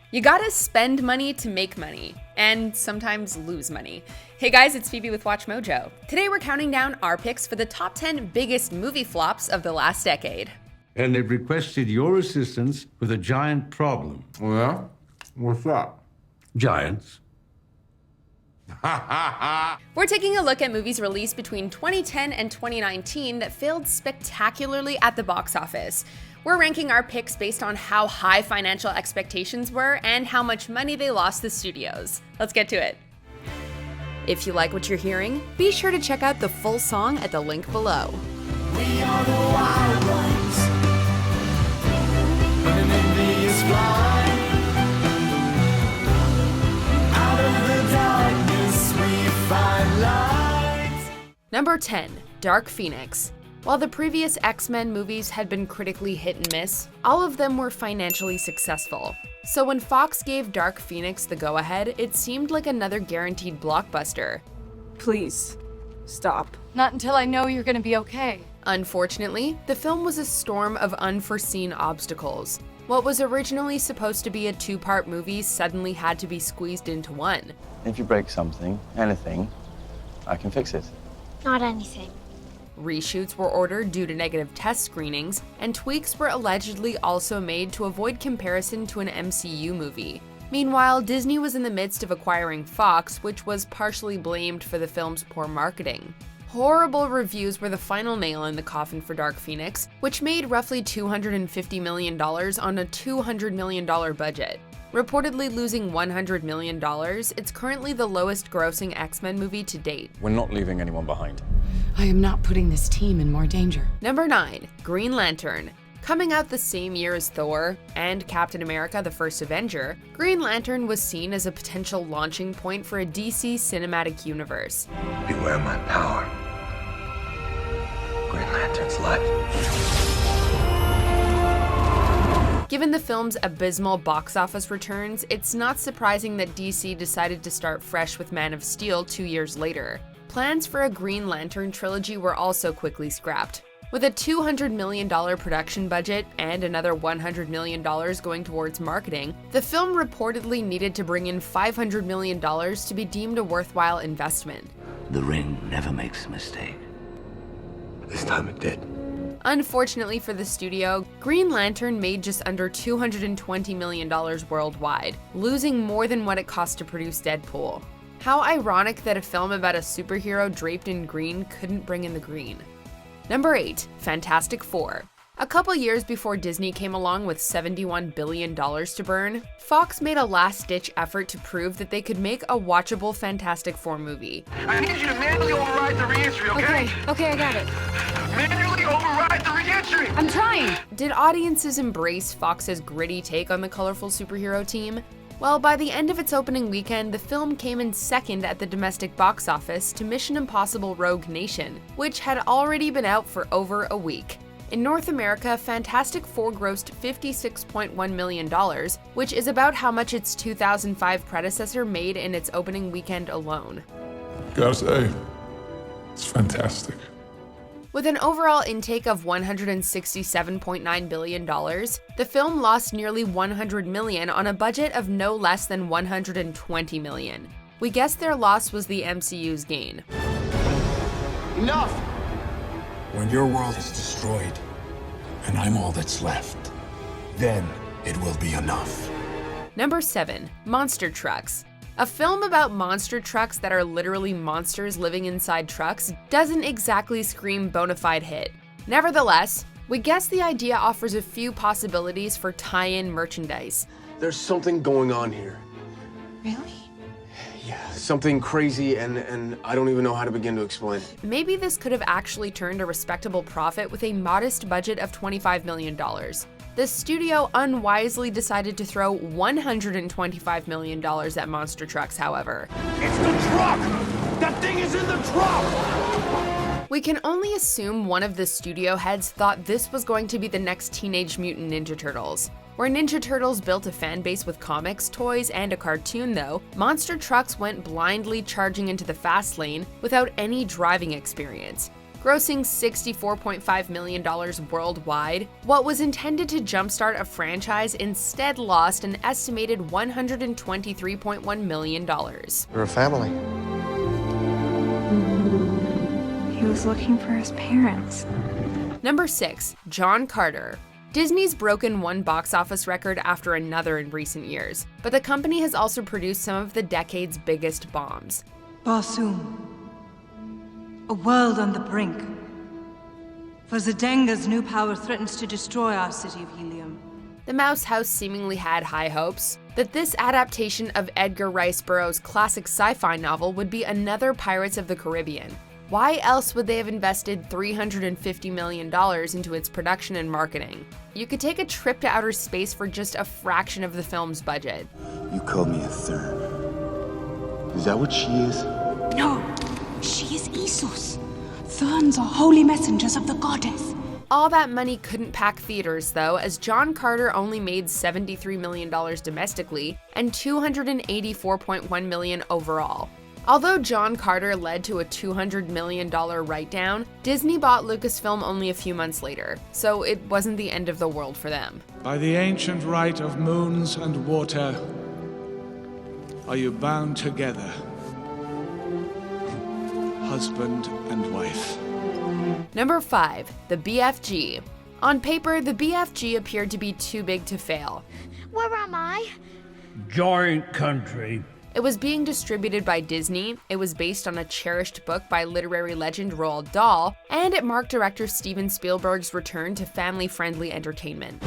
You gotta spend money to make money, and sometimes lose money. Hey guys, it's Phoebe with WatchMojo. Today we're counting down our picks for the top 10 biggest movie flops of the last decade. And they've requested your assistance with a giant problem. Well, what's up? Giants. We're taking a look at movies released between 2010 and 2019 that failed spectacularly at the box office. We're ranking our picks based on how high financial expectations were and how much money they lost the studios. Let's get to it. If you like what you're hearing, be sure to check out the full song at the link below. We are the wild ones, when an envy is blind. Out of the darkness we find light. Number 10, Dark Phoenix. While the previous X-Men movies had been critically hit and miss, all of them were financially successful. So when Fox gave Dark Phoenix the go-ahead, it seemed like another guaranteed blockbuster. Please, stop. Not until I know you're gonna be okay. Unfortunately, the film was a storm of unforeseen obstacles. What was originally supposed to be a two-part movie suddenly had to be squeezed into one. If you break something, anything, I can fix it. Not anything. Reshoots were ordered due to negative test screenings, and tweaks were allegedly also made to avoid comparison to an MCU movie. Meanwhile, Disney was in the midst of acquiring Fox, which was partially blamed for the film's poor marketing. Horrible reviews were the final nail in the coffin for Dark Phoenix, which made roughly $250 million on a $200 million budget. Reportedly losing $100 million, it's currently the lowest grossing X-Men movie to date. We're not leaving anyone behind. I am not putting this team in more danger. Number 9, Green Lantern. Coming out the same year as Thor and Captain America: The First Avenger, Green Lantern was seen as a potential launching point for a DC cinematic universe. Beware my power. Green Lantern's life. Given the film's abysmal box office returns, it's not surprising that DC decided to start fresh with Man of Steel 2 years later. Plans for a Green Lantern trilogy were also quickly scrapped. With a $200 million production budget and another $100 million going towards marketing, the film reportedly needed to bring in $500 million to be deemed a worthwhile investment. The ring never makes a mistake. This time it did. Unfortunately for the studio, Green Lantern made just under $220 million worldwide, losing more than what it cost to produce Deadpool. How ironic that a film about a superhero draped in green couldn't bring in the green. Number 8, Fantastic Four. A couple years before Disney came along with $71 billion to burn, Fox made a last-ditch effort to prove that they could make a watchable Fantastic Four movie. I need you to manually override the re-entry, okay? Okay, I got it. Manually override the re-entry! I'm trying! Did audiences embrace Fox's gritty take on the colorful superhero team? Well, by the end of its opening weekend, the film came in second at the domestic box office to Mission Impossible: Rogue Nation, which had already been out for over a week. In North America, Fantastic Four grossed $56.1 million, which is about how much its 2005 predecessor made in its opening weekend alone. Gotta say, it's fantastic. With an overall intake of $167.9 billion, the film lost nearly $100 million on a budget of no less than $120 million. We guess their loss was the MCU's gain. Enough! When your world is destroyed, and I'm all that's left, then it will be enough. Number 7, Monster Trucks. A film about monster trucks that are literally monsters living inside trucks doesn't exactly scream bona fide hit. Nevertheless, we guess the idea offers a few possibilities for tie-in merchandise. There's something going on here. Really? Yeah, something crazy, and I don't even know how to begin to explain it. Maybe this could have actually turned a respectable profit with a modest budget of $25 million. The studio unwisely decided to throw $125 million at monster trucks, however. It's the truck! That thing is in the truck! We can only assume one of the studio heads thought this was going to be the next Teenage Mutant Ninja Turtles. Where Ninja Turtles built a fan base with comics, toys, and a cartoon though, Monster Trucks went blindly charging into the fast lane without any driving experience. grossing $64.5 million worldwide. What was intended to jumpstart a franchise instead lost an estimated $123.1 million. We're a family. He was looking for his parents. Number 6. John Carter. Disney's broken one box office record after another in recent years, but the company has also produced some of the decade's biggest bombs. Barsoom. A world on the brink. For Z'Denga's new power threatens to destroy our city of Helium. The Mouse House seemingly had high hopes that this adaptation of Edgar Rice Burroughs' classic sci-fi novel would be another Pirates of the Caribbean. Why else would they have invested $350 million into its production and marketing? You could take a trip to outer space for just a fraction of the film's budget. You called me a Thurn. Is that what she is? No, she is Isus. Therns are holy messengers of the goddess. All that money couldn't pack theaters, though, as John Carter only made $73 million domestically and $284.1 million overall. Although John Carter led to a $200 million write-down, Disney bought Lucasfilm only a few months later, so it wasn't the end of the world for them. By the ancient right of moons and water, are you bound together, husband and wife? Number 5. The BFG. On paper, the BFG appeared to be too big to fail. Where am I? Giant country. It was being distributed by Disney, it was based on a cherished book by literary legend Roald Dahl, and it marked director Steven Spielberg's return to family-friendly entertainment.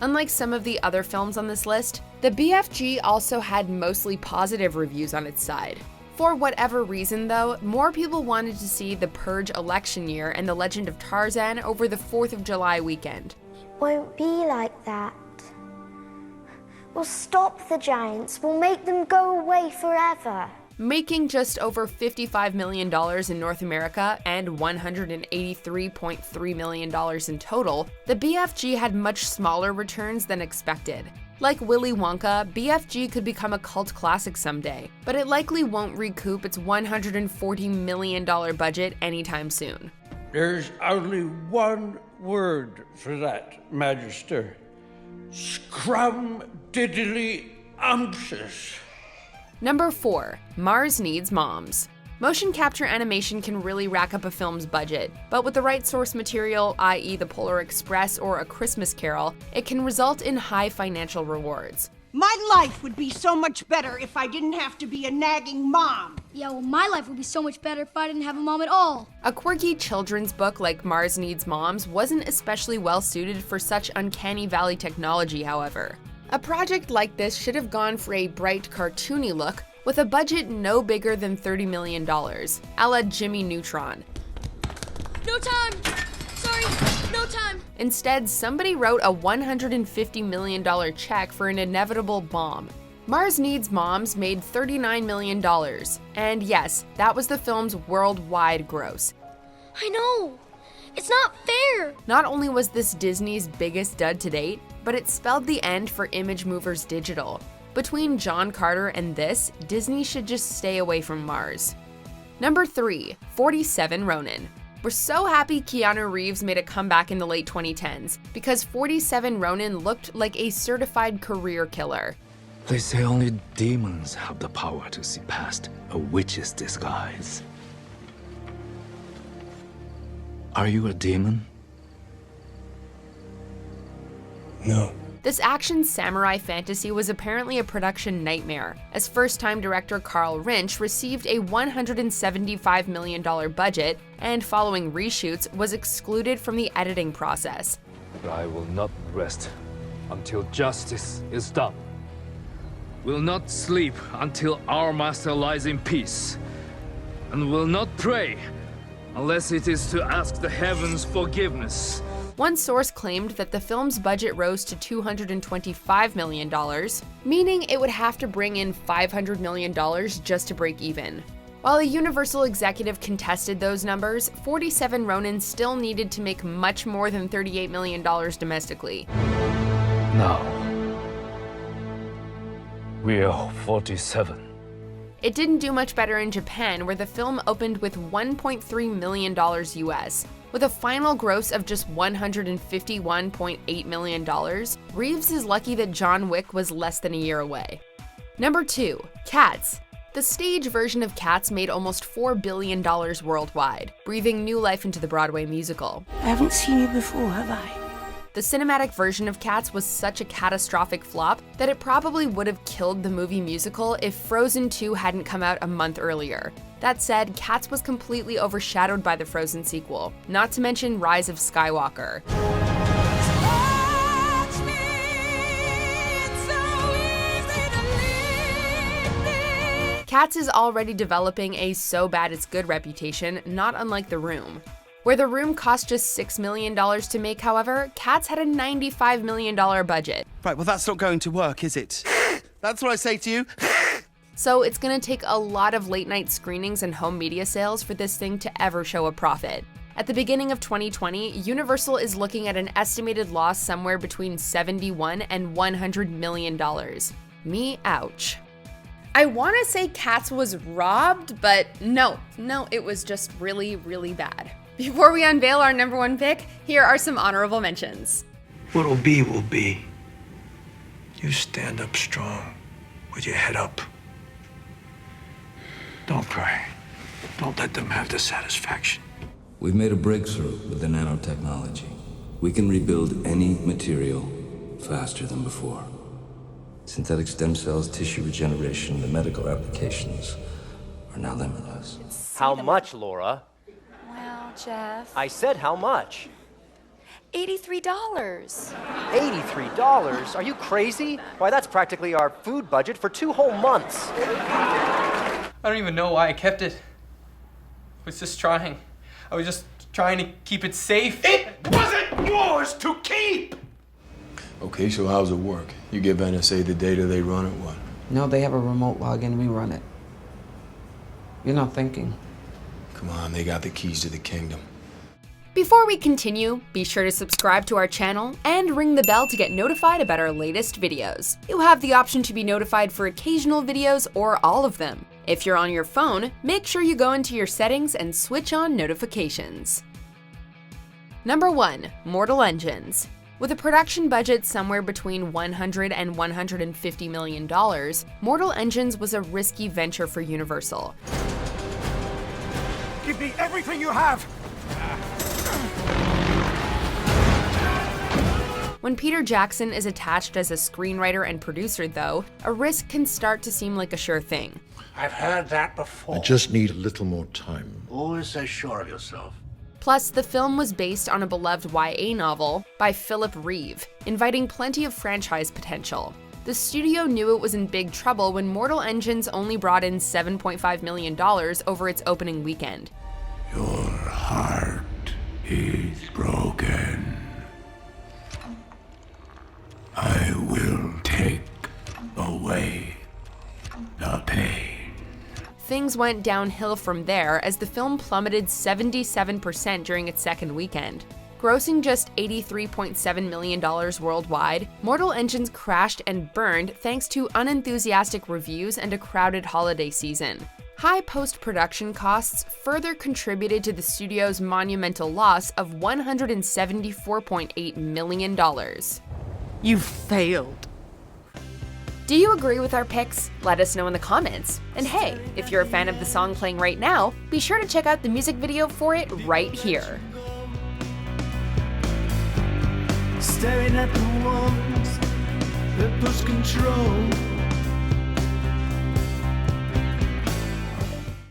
Unlike some of the other films on this list, the BFG also had mostly positive reviews on its side. For whatever reason, though, more people wanted to see The Purge election year and The Legend of Tarzan over the 4th of July weekend. Won't be like that. We'll stop the giants. We'll make them go away forever. Making just over $55 million in North America and $183.3 million in total, the BFG had much smaller returns than expected. Like Willy Wonka, BFG could become a cult classic someday, but it likely won't recoup its $140 million budget anytime soon. There's only one word for that, Magister. Scrum-diddly-umptious. Number 4. Mars Needs Moms. Motion capture animation can really rack up a film's budget, but with the right source material, i.e. the Polar Express or A Christmas Carol, it can result in high financial rewards. My life would be so much better if I didn't have to be a nagging mom. Yeah, well, my life would be so much better if I didn't have a mom at all. A quirky children's book like Mars Needs Moms wasn't especially well suited for such uncanny valley technology, however. A project like this should have gone for a bright, cartoony look, with a budget no bigger than $30 million, a la Jimmy Neutron. No time! Sorry, no time! Instead, somebody wrote a $150 million check for an inevitable bomb. Mars Needs Moms made $39 million, and yes, that was the film's worldwide gross. I know! It's not fair! Not only was this Disney's biggest dud to date, but it spelled the end for Image Movers Digital. Between John Carter and this, Disney should just stay away from Mars. Number 3. 47 Ronin. We're so happy Keanu Reeves made a comeback in the late 2010s, because 47 Ronin looked like a certified career killer. They say only demons have the power to see past a witch's disguise. Are you a demon? No. This action samurai fantasy was apparently a production nightmare, as first-time director Carl Rinch received a $175 million budget and, following reshoots, was excluded from the editing process. But I will not rest until justice is done. Will not sleep until our master lies in peace, and will not pray unless it is to ask the heavens forgiveness. One source claimed that the film's budget rose to $225 million, meaning it would have to bring in $500 million just to break even. While a Universal executive contested those numbers, 47 Ronin still needed to make much more than $38 million domestically. Now, we are 47. It didn't do much better in Japan, where the film opened with $1.3 million US. With a final gross of just $151.8 million, Reeves is lucky that John Wick was less than a year away. Number 2. Cats. The stage version of Cats made almost $4 billion worldwide, breathing new life into the Broadway musical. I haven't seen you before, have I? The cinematic version of Cats was such a catastrophic flop that it probably would have killed the movie musical if Frozen 2 hadn't come out a month earlier. That said, Cats was completely overshadowed by the Frozen sequel, not to mention Rise of Skywalker. Cats is already developing a so bad it's good reputation, not unlike The Room. Where The Room cost just $6 million to make, however, Cats had a $95 million budget. Right, well that's not going to work, is it? That's what I say to you. So it's gonna take a lot of late night screenings and home media sales for this thing to ever show a profit. At the beginning of 2020, Universal is looking at an estimated loss somewhere between $71 and $100 million. Me, ouch. I want to say Cats was robbed, but no, it was just really, really bad. Before we unveil our number 1 pick, here are some honorable mentions. What'll be will be. You stand up strong with your head up. Don't cry. Don't let them have the satisfaction. We've made a breakthrough with the nanotechnology. We can rebuild any material faster than before. Synthetic stem cells, tissue regeneration, the medical applications are now limitless. How much, Laura? Well, Jeff. I said how much? $83. $83? Are you crazy? Why, that's practically our food budget for 2 whole months. I don't even know why I kept it. I was just trying. I was just trying to keep it safe. It wasn't yours to keep! Okay, so how's it work? You give NSA the data, they run it, what? No, they have a remote login, we run it. You're not thinking. Come on, they got the keys to the kingdom. Before we continue, be sure to subscribe to our channel and ring the bell to get notified about our latest videos. You have the option to be notified for occasional videos or all of them. If you're on your phone, make sure you go into your settings and switch on notifications. Number 1. Mortal Engines. With a production budget somewhere between $100 and $150 million, Mortal Engines was a risky venture for Universal. Give me everything you have! When Peter Jackson is attached as a screenwriter and producer, though, a risk can start to seem like a sure thing. I've heard that before. I just need a little more time. Always so sure of yourself. Plus, the film was based on a beloved YA novel by Philip Reeve, inviting plenty of franchise potential. The studio knew it was in big trouble when Mortal Engines only brought in $7.5 million over its opening weekend. Your heart is broken. I will take away the pain. Things went downhill from there as the film plummeted 77% during its second weekend. Grossing just $83.7 million worldwide, Mortal Engines crashed and burned thanks to unenthusiastic reviews and a crowded holiday season. High post-production costs further contributed to the studio's monumental loss of $174.8 million. You failed. Do you agree with our picks? Let us know in the comments. And hey, if you're a fan of the song playing right now, be sure to check out the music video for it right here. Staring at the walls that push control.